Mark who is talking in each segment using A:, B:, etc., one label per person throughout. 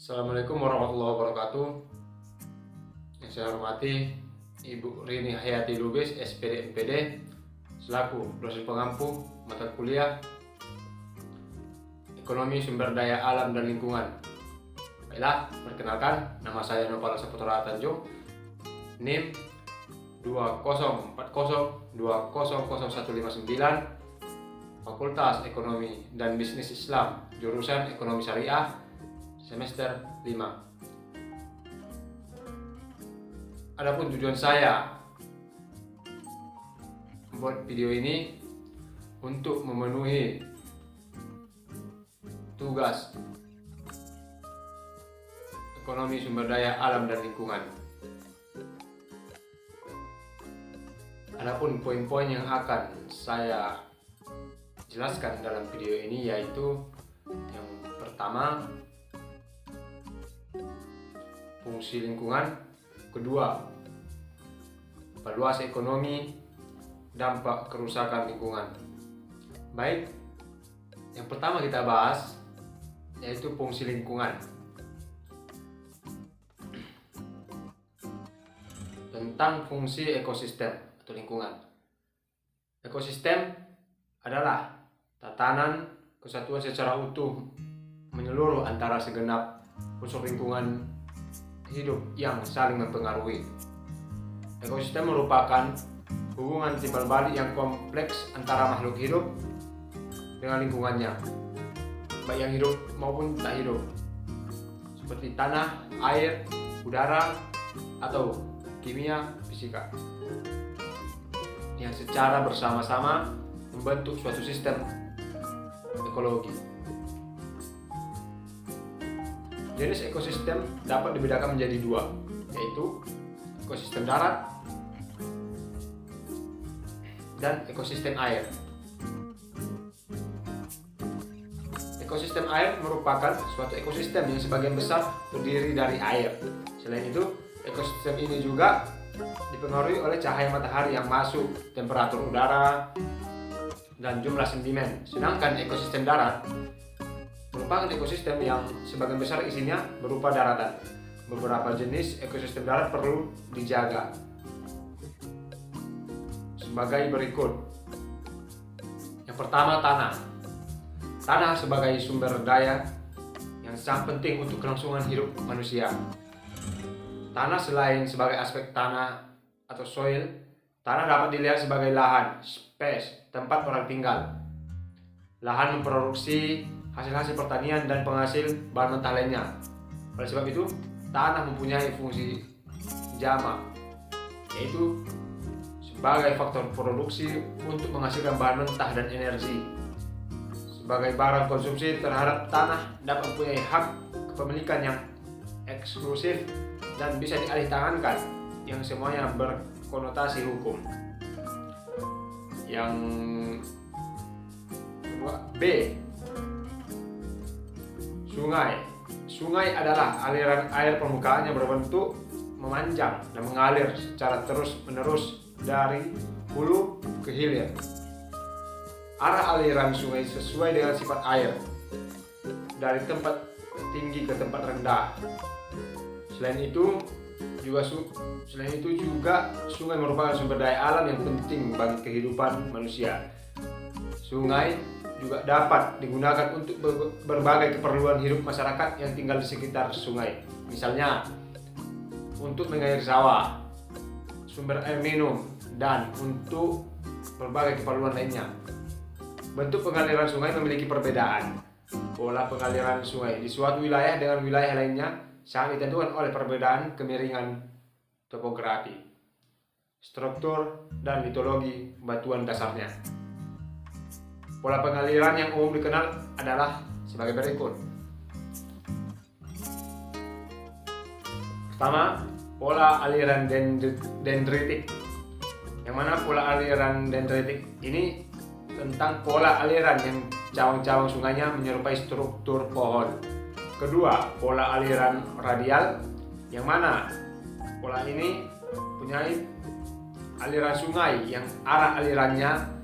A: Assalamualaikum warahmatullahi wabarakatuh. Yang saya hormati Ibu Rini Hayati Lubis, SPD MPD, selaku dosen pengampu mata kuliah Ekonomi Sumber Daya Alam dan Lingkungan. Baiklah, perkenalkan, nama saya Nopal Saputra Tanjung, NIM 2040200159, Fakultas Ekonomi dan Bisnis Islam, jurusan Ekonomi Syariah, semester 5. Adapun tujuan saya membuat video ini untuk memenuhi tugas ekonomi sumber daya alam dan lingkungan. Adapun poin-poin yang akan saya jelaskan dalam video ini yaitu yang pertama, fungsi lingkungan, kedua, evaluasi ekonomi, dampak kerusakan lingkungan. Baik, yang pertama kita bahas yaitu fungsi lingkungan. Tentang fungsi ekosistem atau lingkungan. Ekosistem adalah tatanan kesatuan secara utuh menyeluruh antara segenap unsur lingkungan hidup yang saling mempengaruhi. Ekosistem merupakan hubungan timbal balik yang kompleks antara makhluk hidup dengan lingkungannya, baik yang hidup maupun tak hidup, seperti tanah, air, udara, atau kimia, fisika, yang secara bersama-sama membentuk suatu sistem ekologi. Jenis ekosistem dapat dibedakan menjadi dua, yaitu ekosistem darat dan ekosistem air. Ekosistem air merupakan suatu ekosistem yang sebagian besar terdiri dari air. Selain itu, ekosistem ini juga dipengaruhi oleh cahaya matahari yang masuk, temperatur udara, dan jumlah sedimen. Sedangkan ekosistem darat merupakan ekosistem yang sebagian besar isinya berupa daratan. Beberapa jenis ekosistem darat perlu dijaga sebagai berikut. Yang pertama, tanah. Tanah sebagai sumber daya yang sangat penting untuk kelangsungan hidup manusia. Tanah selain sebagai aspek tanah atau soil, tanah dapat dilihat sebagai lahan, space, tempat orang tinggal. Lahan memproduksi hasil-hasil pertanian dan penghasil bahan mentah lainnya. Oleh sebab itu, tanah mempunyai fungsi jamak, yaitu sebagai faktor produksi untuk menghasilkan bahan mentah dan energi. Sebagai barang konsumsi terhadap tanah dapat mempunyai hak kepemilikan yang eksklusif dan bisa dialihtangankan, yang semuanya berkonotasi hukum. Yang kedua, B. Sungai. Sungai adalah aliran air permukaan yang berbentuk memanjang dan mengalir secara terus-menerus dari hulu ke hilir. Arah aliran sungai sesuai dengan sifat air, dari tempat tinggi ke tempat rendah. Selain itu juga sungai merupakan sumber daya alam yang penting bagi kehidupan manusia. Sungai juga dapat digunakan untuk berbagai keperluan hidup masyarakat yang tinggal di sekitar sungai. Misalnya untuk mengairi sawah, sumber air minum, dan untuk berbagai keperluan lainnya. Bentuk pengaliran sungai memiliki perbedaan. Pola pengaliran sungai di suatu wilayah dengan wilayah lainnya sangat ditentukan oleh perbedaan kemiringan topografi, struktur, dan litologi batuan dasarnya. Pola pengaliran yang umum dikenal adalah sebagai berikut. Pertama, pola aliran dendritik. Yang mana pola aliran dendritik ini tentang pola aliran yang cawang-cawang sungainya menyerupai struktur pohon. Kedua, pola aliran radial, yang mana pola ini mempunyai aliran sungai yang arah alirannya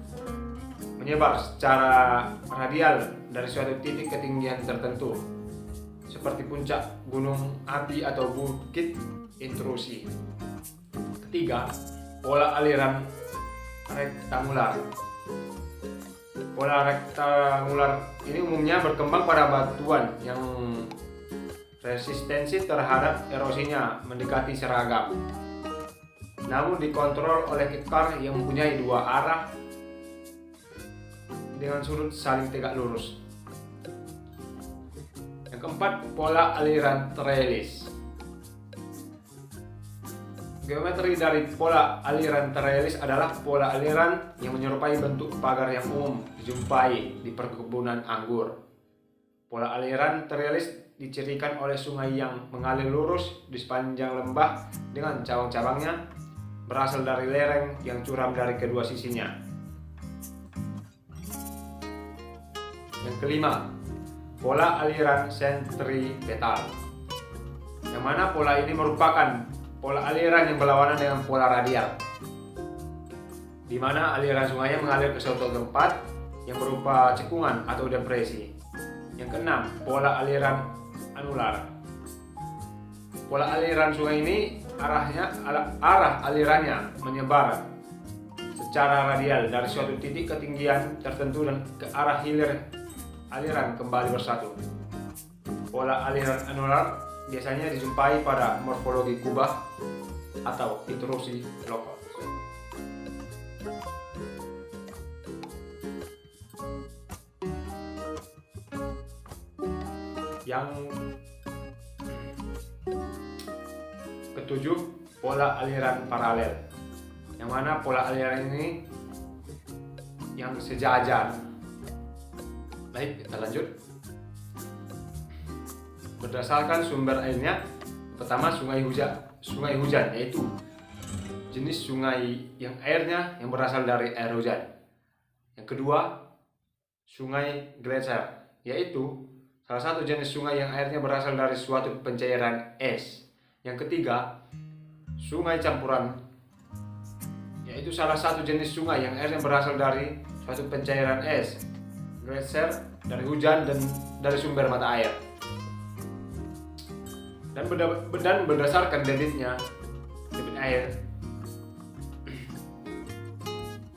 A: menyebar secara radial dari suatu titik ketinggian tertentu. seperti puncak gunung api atau bukit intrusi. Ketiga, pola aliran rektangular. Pola rektangular ini umumnya berkembang pada batuan yang resistensi terhadap erosinya mendekati seragam, namun dikontrol oleh kekar yang mempunyai dua arah dengan sudut saling tegak lurus. Yang keempat, pola aliran trellis. Geometri dari pola aliran trellis adalah pola aliran yang menyerupai bentuk pagar yang umum dijumpai di perkebunan anggur. Pola aliran trellis dicirikan oleh sungai yang mengalir lurus di sepanjang lembah dengan cabang-cabangnya berasal dari lereng yang curam dari kedua sisinya. Yang kelima, pola aliran sentripetal, yang mana pola ini merupakan pola aliran yang berlawanan dengan pola radial, di mana aliran sungainya mengalir ke suatu tempat yang berupa cekungan atau depresi. Yang keenam, pola aliran anular. Pola aliran sungai ini arah alirannya menyebar secara radial dari suatu titik ketinggian tertentu dan ke arah hilir aliran kembali bersatu. Pola aliran anular biasanya dijumpai pada morfologi kubah atau intrusi lokal. Yang ketujuh, pola aliran paralel, yang mana pola aliran ini yang sejajar. Baik, kita lanjut. Berdasarkan sumber airnya, pertama sungai hujan, yaitu jenis sungai yang airnya yang berasal dari air hujan. Yang kedua, sungai gletser, yaitu salah satu jenis sungai yang airnya berasal dari suatu pencairan es. Yang ketiga, sungai campuran, yaitu salah satu jenis sungai yang airnya berasal dari suatu pencairan es, gletser, dari hujan dan dari sumber mata air. Dan berdasarkan debit air.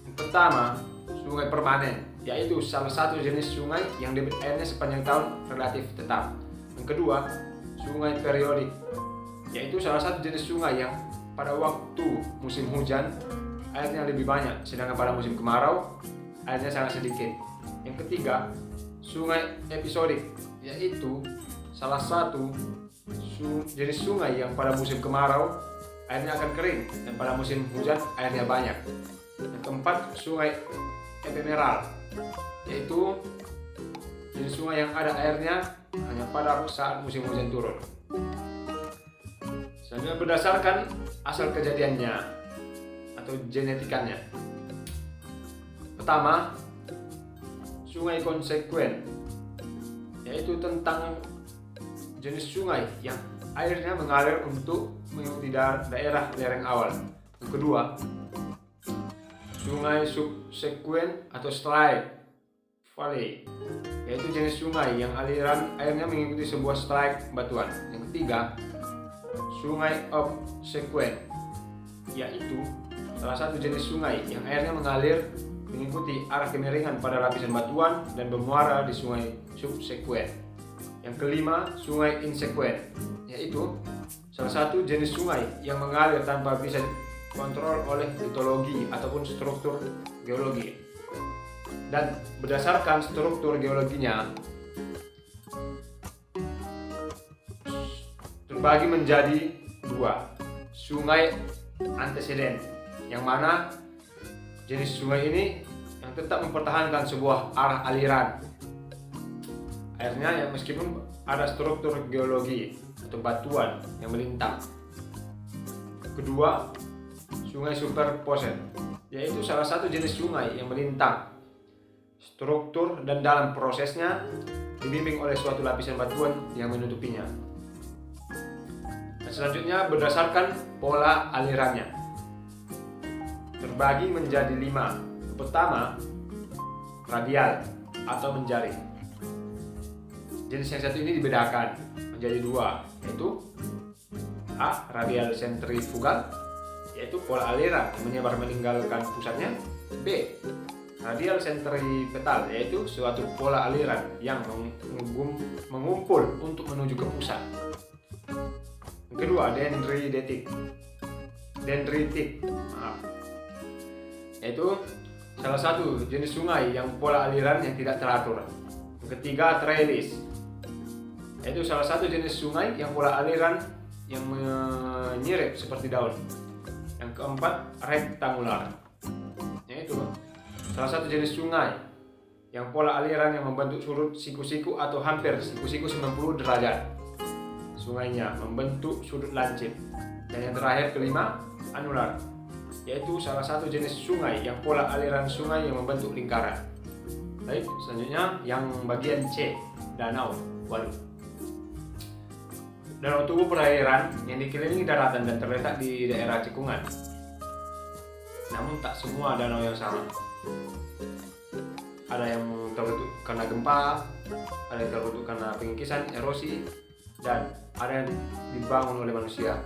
A: Yang pertama, sungai permanen, yaitu salah satu jenis sungai yang debit airnya sepanjang tahun relatif tetap. Yang kedua, sungai periodik, yaitu salah satu jenis sungai yang pada waktu musim hujan airnya lebih banyak, sedangkan pada musim kemarau airnya sangat sedikit. Yang ketiga, sungai episodik, yaitu salah satu jenis sungai yang pada musim kemarau airnya akan kering dan pada musim hujan airnya banyak. Yang keempat, sungai ephemeral, yaitu jenis sungai yang ada airnya hanya pada saat musim hujan turun. Selanjutnya, berdasarkan asal kejadiannya atau genetikanya. Pertama, sungai konsekuen, yaitu tentang jenis sungai yang airnya mengalir untuk mengikuti daerah lereng awal. Yang kedua, sungai subsekuen atau strike valley, yaitu jenis sungai yang aliran airnya mengikuti sebuah strike batuan. Yang ketiga, sungai obsequent, yaitu salah satu jenis sungai yang airnya mengalir mengikuti arah kemiringan pada lapisan batuan dan bermuara di sungai subsequent. Yang kelima, sungai insequent, yaitu salah satu jenis sungai yang mengalir tanpa bisa dikontrol oleh litologi ataupun struktur geologi. Dan berdasarkan struktur geologinya terbagi menjadi dua, sungai anteseden, yang mana jenis sungai ini yang tetap mempertahankan sebuah arah aliran airnya yang meskipun ada struktur geologi atau batuan yang melintang. Kedua, sungai superposen, yaitu salah satu jenis sungai yang melintang struktur dan dalam prosesnya dibimbing oleh suatu lapisan batuan yang menutupinya. Dan selanjutnya, berdasarkan pola alirannya terbagi menjadi 5. Pertama, radial atau menjaring. Jenis yang satu ini dibedakan menjadi dua, yaitu A. Radial sentrifugal, yaitu pola aliran yang menyebar meninggalkan pusatnya. B. Radial sentripetal, yaitu suatu pola aliran yang mengumpul untuk menuju ke pusat. Yang kedua, dendritik, yaitu salah satu jenis sungai yang pola aliran yang tidak teratur. Yang ketiga, trellis, yaitu salah satu jenis sungai yang pola aliran yang menyirip seperti daun. Yang keempat, rektangular, yaitu salah satu jenis sungai yang pola aliran yang membentuk sudut siku-siku atau hampir siku-siku 90 derajat. Sungainya membentuk sudut lancip. Dan yang terakhir, kelima, anular, yaitu salah satu jenis sungai yang pola aliran sungai yang membentuk lingkaran. Baik, selanjutnya yang bagian C, danau, waduk. Danau tubuh perairan yang dikelilingi daratan dan terletak di daerah cekungan. Namun tak semua danau yang sama. Ada yang terbentuk karena gempa, ada yang terbentuk karena pengikisan, erosi, dan ada yang dibangun oleh manusia.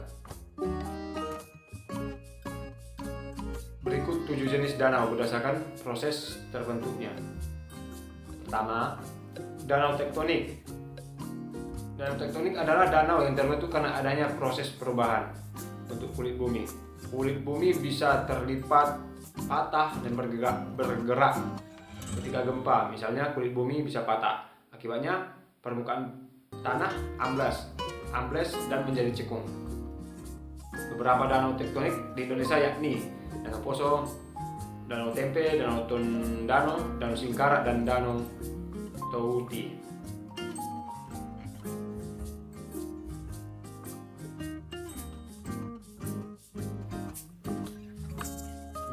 A: Berikut 7 jenis danau berdasarkan proses terbentuknya. Pertama, danau tektonik. Danau tektonik adalah danau yang terbentuk karena adanya proses perubahan bentuk kulit bumi. Kulit bumi bisa terlipat, patah, dan bergerak ketika gempa. Misalnya kulit bumi bisa patah. Akibatnya permukaan tanah ambles dan menjadi cekung. Beberapa danau tektonik di Indonesia yakni Danau Poso, Danau Tempe, Danau Tondano, Danau Singkarak, dan Danau Touti.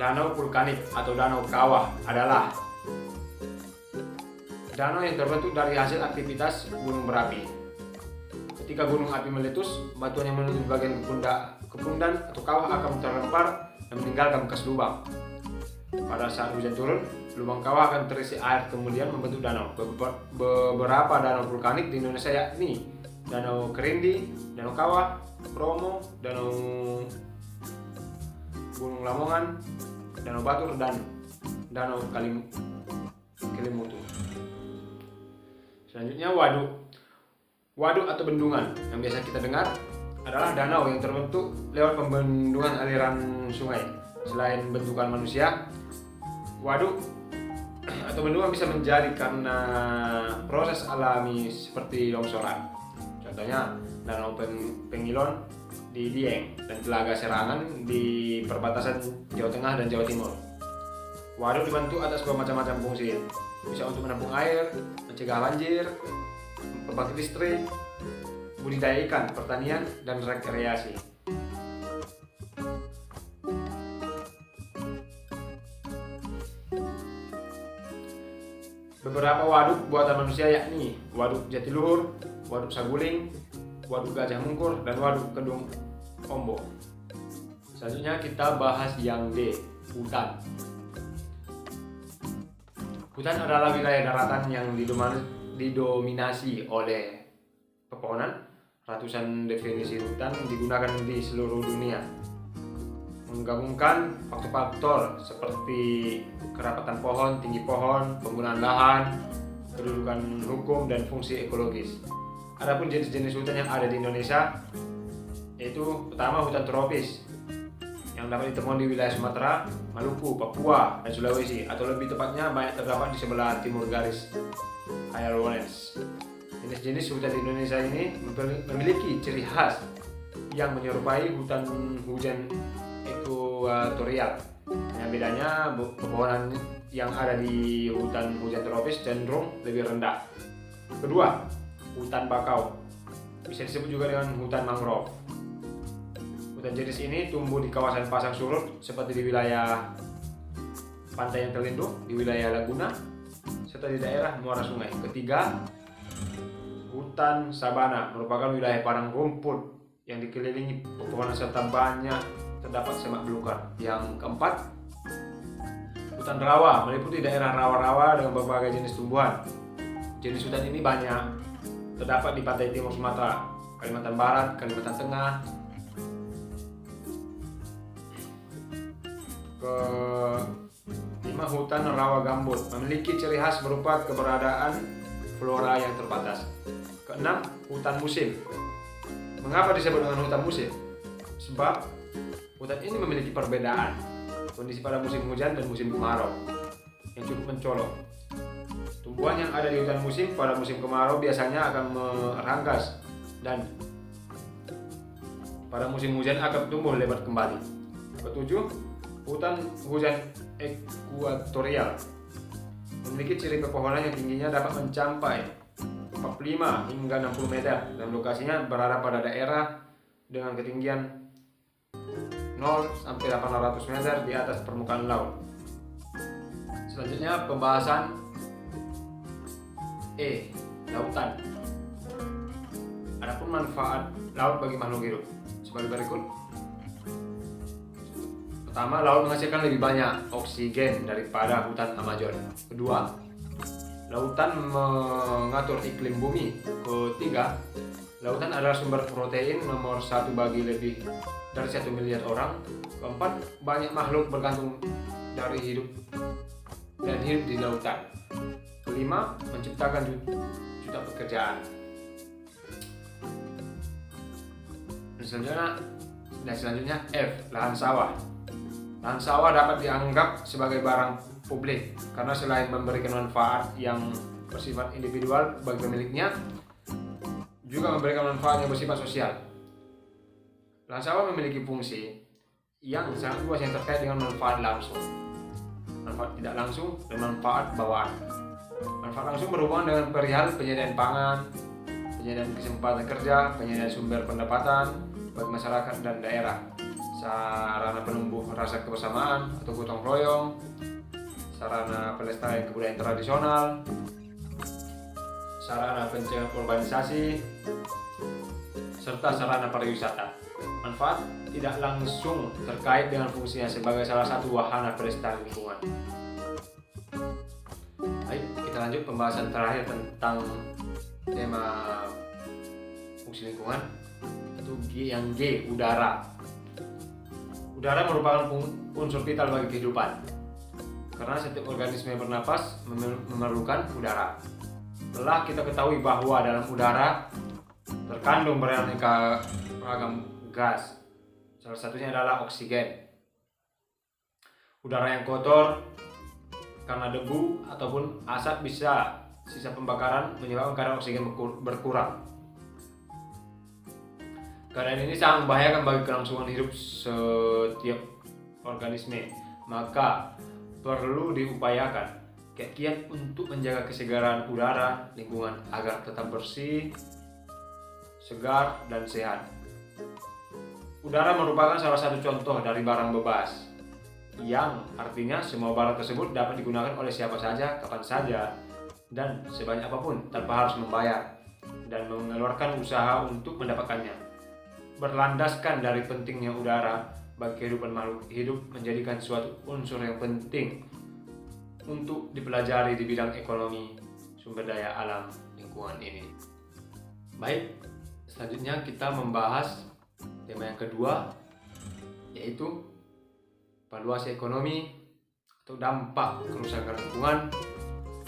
A: Danau vulkanik atau danau kawah adalah danau yang terbentuk dari hasil aktivitas gunung berapi. Ketika gunung api meletus, batuan yang menutupi bagian kepundan atau kawah akan terlempar dan meninggalkan bekas lubang. Pada saat hujan turun, lubang kawah akan terisi air kemudian membentuk danau. Beberapa danau vulkanik di Indonesia yakni Danau Kerindi, Danau Kawah, Bromo, Danau Gunung Lamongan, Danau Batur, dan Danau Kelimutu. Selanjutnya waduk. Waduk atau bendungan yang biasa kita dengar adalah danau yang terbentuk lewat pembendungan aliran sungai. Selain bentukan manusia, waduk atau bendungan bisa menjadi karena proses alami seperti longsoran. Contohnya Danau Pengilon di Dieng dan Telaga Serangan di perbatasan Jawa Tengah dan Jawa Timur. Waduk dibentuk atas bermacam-macam fungsi. Bisa untuk menampung air, mencegah banjir, pembangkit listrik, budidaya ikan, pertanian, dan rekreasi. Beberapa waduk buatan manusia yakni Waduk Jatiluhur, Waduk Saguling, Waduk Gajah Mungkur, dan Waduk Kedung Ombo. Selanjutnya kita bahas yang D, hutan. Hutan adalah wilayah daratan yang didominasi oleh pepohonan. Ratusan definisi hutan digunakan di seluruh dunia, menggabungkan faktor-faktor seperti kerapatan pohon, tinggi pohon, penggunaan lahan, kedudukan hukum, dan fungsi ekologis. Adapun jenis-jenis hutan yang ada di Indonesia yaitu pertama hutan tropis yang dapat ditemukan di wilayah Sumatera, Maluku, Papua, dan Sulawesi, atau lebih tepatnya banyak terdapat di sebelah timur garis Highlands. Jenis-jenis hutan di Indonesia ini memiliki ciri khas yang menyerupai hutan hujan ekuatorial. Hanya bedanya pepohonan yang ada di hutan hujan tropis cenderung lebih rendah. Kedua, hutan bakau, bisa disebut juga dengan hutan mangrove. Hutan jenis ini tumbuh di kawasan pasang surut seperti di wilayah pantai yang terlindung, di wilayah Laguna, serta di daerah muara sungai. Ketiga, hutan sabana merupakan wilayah padang rumput yang dikelilingi pepohonan serta banyak terdapat semak belukar. Yang keempat, hutan rawa meliputi daerah rawa-rawa dengan berbagai jenis tumbuhan. Jenis hutan ini banyak terdapat di pantai timur Sumatera, Kalimantan Barat, Kalimantan Tengah. Kelima, hutan rawa gambut memiliki ciri khas berupa keberadaan flora yang terbatas. Keenam, hutan musim. Mengapa disebut dengan hutan musim? Sebab hutan ini memiliki perbedaan kondisi pada musim hujan dan musim kemarau yang cukup mencolok. Tumbuhan yang ada di hutan musim pada musim kemarau biasanya akan merangkas dan pada musim hujan akan tumbuh lebat kembali. Ketujuh, hutan hujan ekuatorial memiliki ciri pepohonan yang tingginya dapat mencapai 45 hingga 60 meter dan lokasinya berada pada daerah dengan ketinggian 0 sampai 800 meter di atas permukaan laut. Selanjutnya pembahasan lautan. Adapun manfaat laut bagi makhluk hidup sebagai berikut. Pertama, laut menghasilkan lebih banyak oksigen daripada hutan Amazon. Kedua, lautan mengatur iklim bumi. Ketiga, lautan adalah sumber protein nomor 1 bagi lebih dari 1 miliar orang. Keempat, banyak makhluk bergantung dari hidup di lautan. Kelima, menciptakan juta pekerjaan. Selanjutnya F, lahan sawah. Lahan sawah dapat dianggap sebagai barang publik karena selain memberikan manfaat yang bersifat individual bagi pemiliknya, juga memberikan manfaat yang bersifat sosial. Lahan sawah memiliki fungsi yang sangat luas yang terkait dengan manfaat langsung, manfaat tidak langsung, dan manfaat bawaan. Manfaat langsung berhubungan dengan perihal penyediaan pangan, penyediaan kesempatan kerja, penyediaan sumber pendapatan bagi masyarakat dan daerah, sarana penumbuh rasa kebersamaan atau gotong royong, sarana pelestarian kebudayaan tradisional, sarana pencegahan urbanisasi, serta sarana pariwisata. Manfaat tidak langsung terkait dengan fungsinya sebagai salah satu wahana pelestarian lingkungan. Baik, kita lanjut pembahasan terakhir tentang tema fungsi lingkungan, itu yang G, udara. Udara merupakan unsur vital bagi kehidupan karena setiap organisme yang bernapas memerlukan udara. Telah kita ketahui bahwa dalam udara terkandung beraneka ragam gas, salah satunya adalah oksigen. Udara yang kotor karena debu ataupun asap bisa sisa pembakaran menyebabkan kadar oksigen berkurang. Keadaan ini sangat membahayakan bagi kelangsungan hidup setiap organisme. Maka perlu diupayakan kiat-kiat untuk menjaga kesegaran udara lingkungan agar tetap bersih, segar, dan sehat. Udara merupakan salah satu contoh dari barang bebas, yang artinya semua barang tersebut dapat digunakan oleh siapa saja, kapan saja, dan sebanyak apapun tanpa harus membayar dan mengeluarkan usaha untuk mendapatkannya. Berlandaskan dari pentingnya udara bagi kehidupan makhluk hidup menjadikan suatu unsur yang penting untuk dipelajari di bidang ekonomi sumber daya alam lingkungan ini. Baik, selanjutnya kita membahas tema yang kedua, yaitu valuasi ekonomi atau dampak kerusakan lingkungan,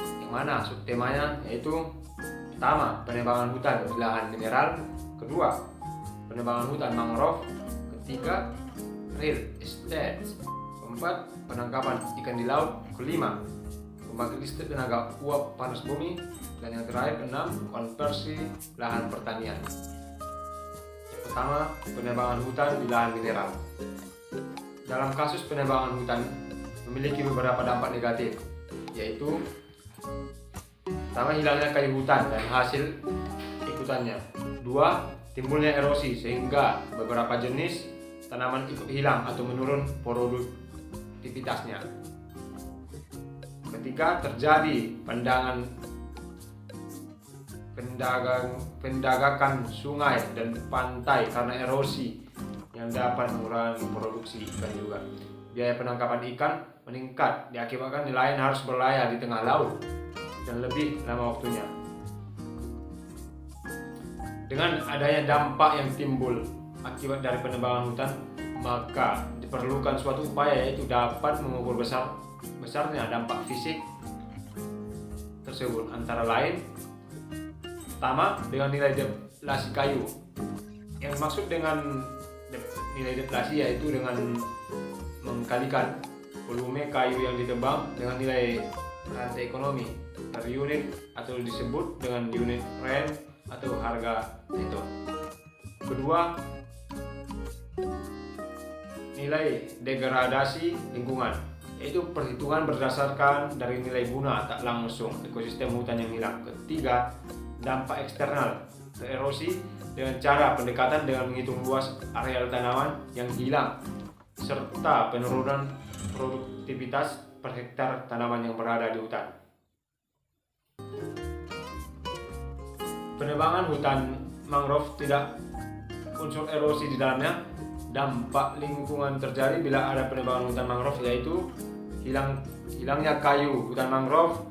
A: yang mana subtemanya yaitu pertama, penebangan hutan di lahan mineral. Kedua, penebangan hutan mangrove. Ketiga, real estate. Keempat, penangkapan ikan di laut. Kelima, pembangkit listrik tenaga uap panas bumi. Dan yang terakhir, keenam, konversi lahan pertanian. Pertama, penebangan hutan di lahan mineral. Dalam kasus penebangan hutan memiliki beberapa dampak negatif, yaitu pertama, hilangnya kayu hutan dan hasil ikutannya. Dua, timbulnya erosi sehingga beberapa jenis tanaman ikut hilang atau menurun produktivitasnya. Ketiga, terjadi pendagakan sungai dan pantai karena erosi yang dapat mengurangi produksi ikan juga. Biaya penangkapan ikan meningkat diakibatkan nelayan harus berlayar di tengah laut dan lebih lama waktunya. Dengan adanya dampak yang timbul akibat dari penebangan hutan, maka diperlukan suatu upaya yaitu dapat mengukur besarnya dampak fisik tersebut, antara lain pertama dengan nilai deflasi kayu. Yang dimaksud dengan nilai deflasi yaitu dengan mengkalikan volume kayu yang ditebang dengan nilai rantai ekonomi per unit, atau disebut dengan unit rent atau harga neto. Kedua, nilai degradasi lingkungan, yaitu perhitungan berdasarkan dari nilai guna tak langsung ekosistem hutan yang hilang. Ketiga, dampak eksternal erosi dengan cara pendekatan dengan menghitung luas areal tanaman yang hilang serta penurunan produktivitas per hektar tanaman yang berada di hutan. Penebangan hutan mangrove tidak unsur erosi di dalamnya. Dampak lingkungan terjadi bila ada penebangan hutan mangrove yaitu hilangnya kayu hutan mangrove,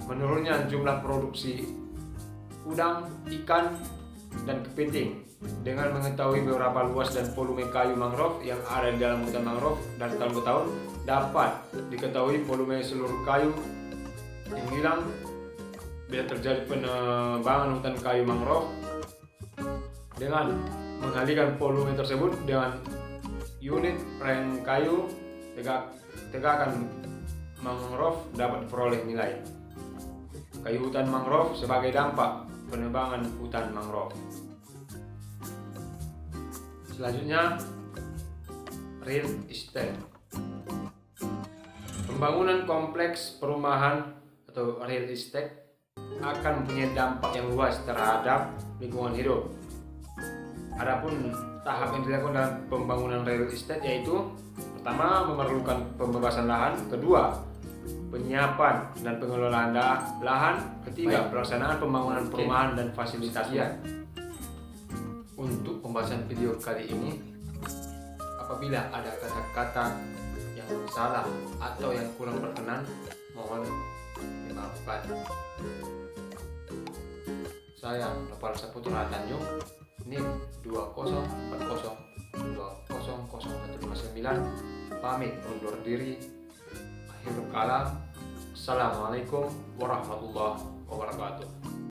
A: menurunnya jumlah produksi udang, ikan, dan kepiting. Dengan mengetahui beberapa luas dan volume kayu mangrove yang ada di dalam hutan mangrove dari tahun ke tahun, dapat diketahui volume seluruh kayu yang hilang bila terjadi penebangan hutan kayu mangrove. Dengan mengalihkan volume tersebut dengan unit rent kayu, tegakan mangrove dapat diperoleh nilai kayu hutan mangrove sebagai dampak penebangan hutan mangrove. Selanjutnya, real estate. Pembangunan kompleks perumahan atau real estate akan mempunyai dampak yang luas terhadap lingkungan hidup. Adapun tahap yang dilakukan dalam pembangunan real estate yaitu pertama, memerlukan pembebasan lahan. Kedua, penyiapan dan pengelolaan lahan. Ketiga, pelaksanaan pembangunan perumahan dan fasilitasnya. Untuk pembahasan video kali ini, apabila ada kata-kata yang salah atau yang kurang berkenan, mohon dimaafkan. Saya Nopal Saputra Tanjung, NIM 2040200159, pamit undur diri. Akhirul kalam. Assalamualaikum warahmatullahi wabarakatuh.